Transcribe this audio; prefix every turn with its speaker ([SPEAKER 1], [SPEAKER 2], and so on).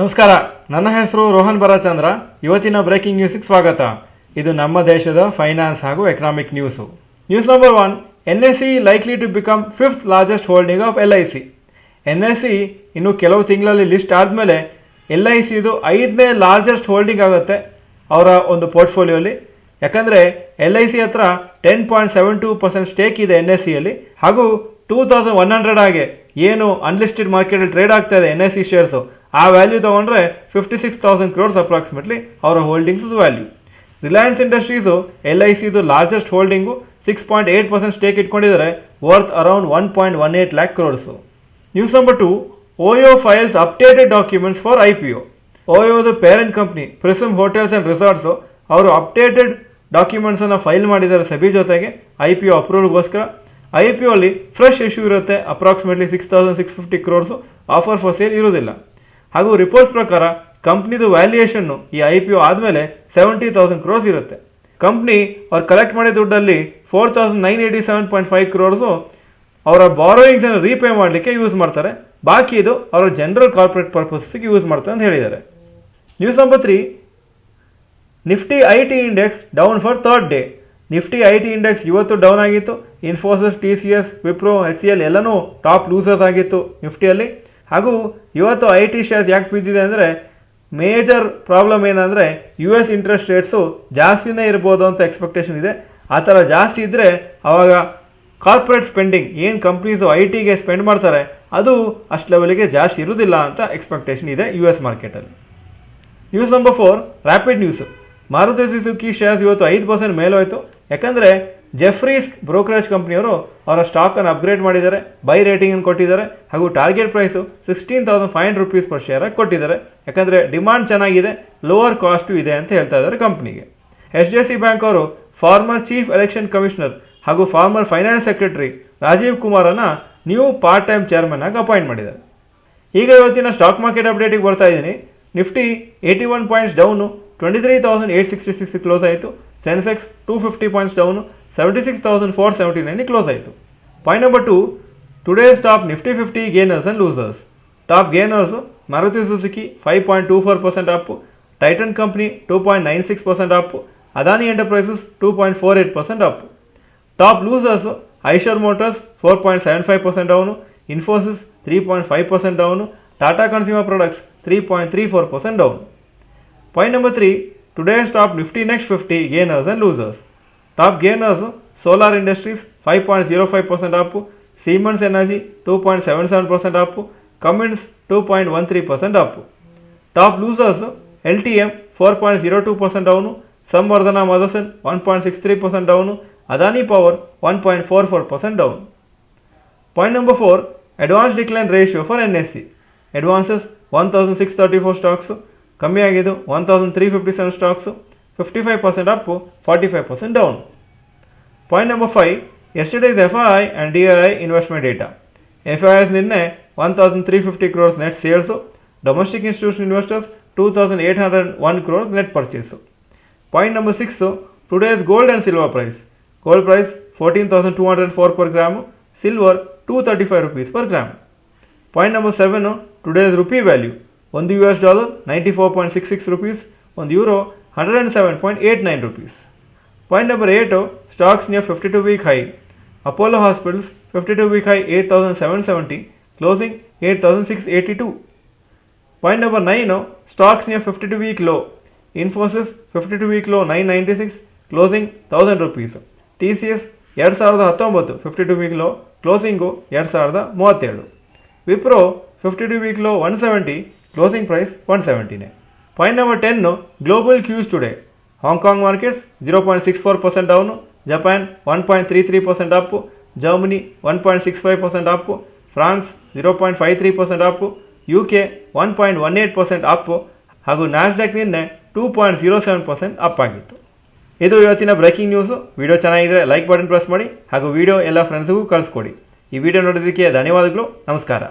[SPEAKER 1] ನಮಸ್ಕಾರ, ನನ್ನ ಹೆಸರು ರೋಹನ್ ಬರಾಚಂದ್ರ. ಇವತ್ತಿನ ಬ್ರೇಕಿಂಗ್ ನ್ಯೂಸ್ಗೆ ಸ್ವಾಗತ. ಇದು ನಮ್ಮ ದೇಶದ ಫೈನಾನ್ಸ್ ಹಾಗೂ economic news. News number 1, NSE likely to become 5th largest holding of LIC. NSE ಇನ್ನು ಕೆಲವು ತಿಂಗಳಲ್ಲಿ ಲಿಸ್ಟ್ ಆದಮೇಲೆ LIC ಇದು 5ನೇ ಲಾರ್ಜೆಸ್ಟ್ ಹೋಲ್ಡಿಂಗ್ ಆಗುತ್ತೆ ಅವರ ಒಂದು ಪೋರ್ಟ್ಫೋಲಿಯೋಲಿ. ಯಾಕಂದರೆ LIC ಹತ್ರ 10.72% ಸ್ಟೇಕ್ ಇದೆ NSEಯಲ್ಲಿ. ಹಾಗೂ 2100 ಆಗಿ ಏನು ಅನ್ಲಿಸ್ಟೆಡ್ ಮಾರ್ಕೆಟಲ್ಲಿ ಟ್ರೇಡ್ ಆಗ್ತಾ ಇದೆ NSE ಶೇರ್ಸು, ಆ ವ್ಯಾಲ್ಯೂ ತೊಗೊಂಡ್ರೆ 56,000 crores ಅಪ್ರಾಕ್ಸಿಮೇಟ್ಲಿ ಅವರ holdings value. Reliance Industries LIC ಇದು ಲಾರ್ಜೆಸ್ಟ್ ಹೋಲ್ಡಿಂಗು 6.8% ಸ್ಟೇಕ್ ಇಟ್ಕೊಂಡಿದ್ದಾರೆ, worth around 1.18 lakh crores. News number 2, OYO files updated documents for IPO. OYOದು parent company Prism hotels and resorts ಅವರು updated ಡಾಕ್ಯುಮೆಂಟ್ಸನ್ನು file ಮಾಡಿದ್ದಾರೆ ಸೆಬಿ ಜೊತೆಗೆ IPO ಅಪ್ರೂವಲ್ಗೋಸ್ಕರ. IPO ಅಲ್ಲಿ ಫ್ರೆಶ್ ಇಶ್ಯೂ ಇರುತ್ತೆ, approximately 6,650 crores. Offer for sale ಇರೋದಿಲ್ಲ. ಹಾಗೂ ರಿಪೋರ್ಟ್ಸ್ ಪ್ರಕಾರ ಕಂಪ್ನಿದು ವ್ಯಾಲ್ಯೂಯೇಷನ್ನು ಈ IPO ಆದಮೇಲೆ 70,000 crores ಇರುತ್ತೆ. ಕಂಪ್ನಿ ಅವ್ರು ಕಲೆಕ್ಟ್ ಮಾಡಿದ ದುಡ್ಡಲ್ಲಿ 4,987.5 crores ಅವರ ಬಾರೋಯಿಂಗ್ಸನ್ನು ರೀಪೇ ಮಾಡಲಿಕ್ಕೆ ಯೂಸ್ ಮಾಡ್ತಾರೆ. ಬಾಕಿ ಇದು ಅವರ ಜನರಲ್ ಕಾರ್ಪೊರೇಟ್ ಪರ್ಪಸ್ಗೆ ಯೂಸ್ ಮಾಡ್ತಾರೆ ಅಂತ ಹೇಳಿದ್ದಾರೆ. News number 3, Nifty IT index down for third day. Nifty IT index ಇವತ್ತು ಡೌನ್ ಆಗಿತ್ತು. ಇನ್ಫೋಸಿಸ್, TCS, ವಿಪ್ರೋ, HCL ಎಲ್ಲನೂ ಟಾಪ್ ಲೂಸರ್ಸ್ ಆಗಿತ್ತು ನಿಫ್ಟಿಯಲ್ಲಿ. ಹಾಗೂ ಇವತ್ತು IT ಶೇರ್ಸ್ ಯಾಕೆ ಬಿದ್ದಿದೆ ಅಂದರೆ, ಮೇಜರ್ ಪ್ರಾಬ್ಲಮ್ ಏನಂದರೆ US ಇಂಟ್ರೆಸ್ಟ್ ರೇಟ್ಸು ಜಾಸ್ತಿನೇ ಇರ್ಬೋದು ಅಂತ ಎಕ್ಸ್ಪೆಕ್ಟೇಷನ್ ಇದೆ. ಆ ಥರ ಜಾಸ್ತಿ ಇದ್ದರೆ ಆವಾಗ ಕಾರ್ಪೊರೇಟ್ ಸ್ಪೆಂಡಿಂಗ್ ಏನು ಕಂಪ್ನೀಸು ITಗೆ ಸ್ಪೆಂಡ್ ಮಾಡ್ತಾರೆ ಅದು ಅಷ್ಟು ಲೆವೆಲ್ಗೆ ಜಾಸ್ತಿ ಇರೋದಿಲ್ಲ ಅಂತ ಎಕ್ಸ್ಪೆಕ್ಟೇಷನ್ ಇದೆ US ಮಾರ್ಕೆಟಲ್ಲಿ. News number 4, rapid news. Maruti Suzuki shares ಇವತ್ತು 5% ಮೇಲೋಯ್ತು. ಯಾಕಂದರೆ ಜೆಫ್ರೀಸ್ ಬ್ರೋಕರೇಜ್ ಕಂಪ್ನಿಯವರು ಅವರ ಸ್ಟಾಕನ್ನು ಅಪ್ಗ್ರೇಡ್ ಮಾಡಿದ್ದಾರೆ, ಬೈ ರೇಟಿಂಗನ್ನು ಕೊಟ್ಟಿದ್ದಾರೆ. ಹಾಗೂ ಟಾರ್ಗೆಟ್ ಪ್ರೈಸು 16,500 rupees ಪರ್ ಶೇರಾಗಿ ಕೊಟ್ಟಿದ್ದಾರೆ. ಯಾಕಂದರೆ ಡಿಮಾಂಡ್ ಚೆನ್ನಾಗಿದೆ, ಲೋವರ್ ಕಾಸ್ಟು ಇದೆ ಅಂತ ಹೇಳ್ತಾ ಇದ್ದಾರೆ ಕಂಪ್ನಿಗೆ. HDFC ಬ್ಯಾಂಕ್ ಅವರು ಫಾರ್ಮರ್ ಚೀಫ್ ಎಲೆಕ್ಷನ್ ಕಮಿಷನರ್ ಹಾಗೂ ಫಾರ್ಮರ್ ಫೈನಾನ್ಸ್ ಸೆಕ್ರೆಟರಿ ರಾಜೀವ್ ಕುಮಾರನ್ನು ನ್ಯೂ ಪಾರ್ಟ್ ಟೈಮ್ ಚೇರ್ಮನ್ ಆಗಿ ಅಪಾಯಿಂಟ್ ಮಾಡಿದ್ದಾರೆ. ಈಗ ಇವತ್ತಿನ ಸ್ಟಾಕ್ ಮಾರ್ಕೆಟ್ ಅಪ್ಡೇಟಿಗೆ ಬರ್ತಾ ಇದ್ದೀನಿ. ನಿಫ್ಟಿ 81 ಪಾಯಿಂಟ್ಸ್ ಡೌನು, 23,866 ಕ್ಲೋಸ್ ಆಯಿತು. ಸೆನ್ಸೆಕ್ಸ್ 250 ಪಾಯಿಂಟ್ಸ್ ಡೌನು, 76,479 ಕ್ಲೋಸ್ ಆಯಿತು. Point number 2, today's top Nifty 50 gainers and losers. Top gainers Maruti Suzuki 5.24% up, tighten company 2.96% up, Adani enterprises 2.48% up. Top losers Eicher motors 4.75% down, Infosys 3.5% down, Tata consumer products 3.34% down. Point number 3, today's top Nifty next 50 gainers and losers. Top gainers solar industries 5.05% up, siemens energy 2.77% up, Cummins 2.13% up. Top losers LTM 4.02% down, Samvardhana Motherson 1.63% down, Adani power 1.44% down. Point number 4, advance decline ratio for NSE. Advances 1,634 stocks, ಕಮ್ಮಿ ಆಗಿದ್ದು 1,357 stocks, 55% up, 45% down. Point number 5, yesterday's FII and DII investment data. FIIs ನಿನ್ನೆ 1,350 crores net sales, domestic institution investors 2,801 crores net purchase. Point number 6, today's gold and silver price. Gold price 14,204 per gram, silver 235 rupees per gram. Point number 7, today's rupee value. ಒಂದು US dollar 94.66 rupees, ಒಂದು euro 107.89 rupees. Point number 8, stocks near 52-week high. Apollo hospitals 52-week high 8,770, closing 8,682. Point number 9, stocks near 52-week low. Infosys 52-week low 996, closing 1,000 rupees. TCS 2019 52-week low, closing 2037. Wipro 52-week low 170, closing price 170. Point number 10, global cues today. Hong Kong markets 0.64% down, Japan 1.33% Appu, Germany 1.65% Appu, France 0.53% Appu, UK 1.18% Appu, ಹಾಗೂ Nasdaq ನಿನ್ನೆ 2.07% up ಆಗಿತ್ತು. ಇದು ಇವತ್ತಿನ breaking news. Video ಚೆನ್ನಾಗಿದ್ದರೆ like button press ಮಾಡಿ ಹಾಗೂ video ಎಲ್ಲ ಫ್ರೆಂಡ್ಸ್ಗೂ ಕಳಿಸ್ಕೊಡಿ. ಈ ವಿಡಿಯೋ ನೋಡೋದಕ್ಕೆ ಧನ್ಯವಾದಗಳು. ನಮಸ್ಕಾರ.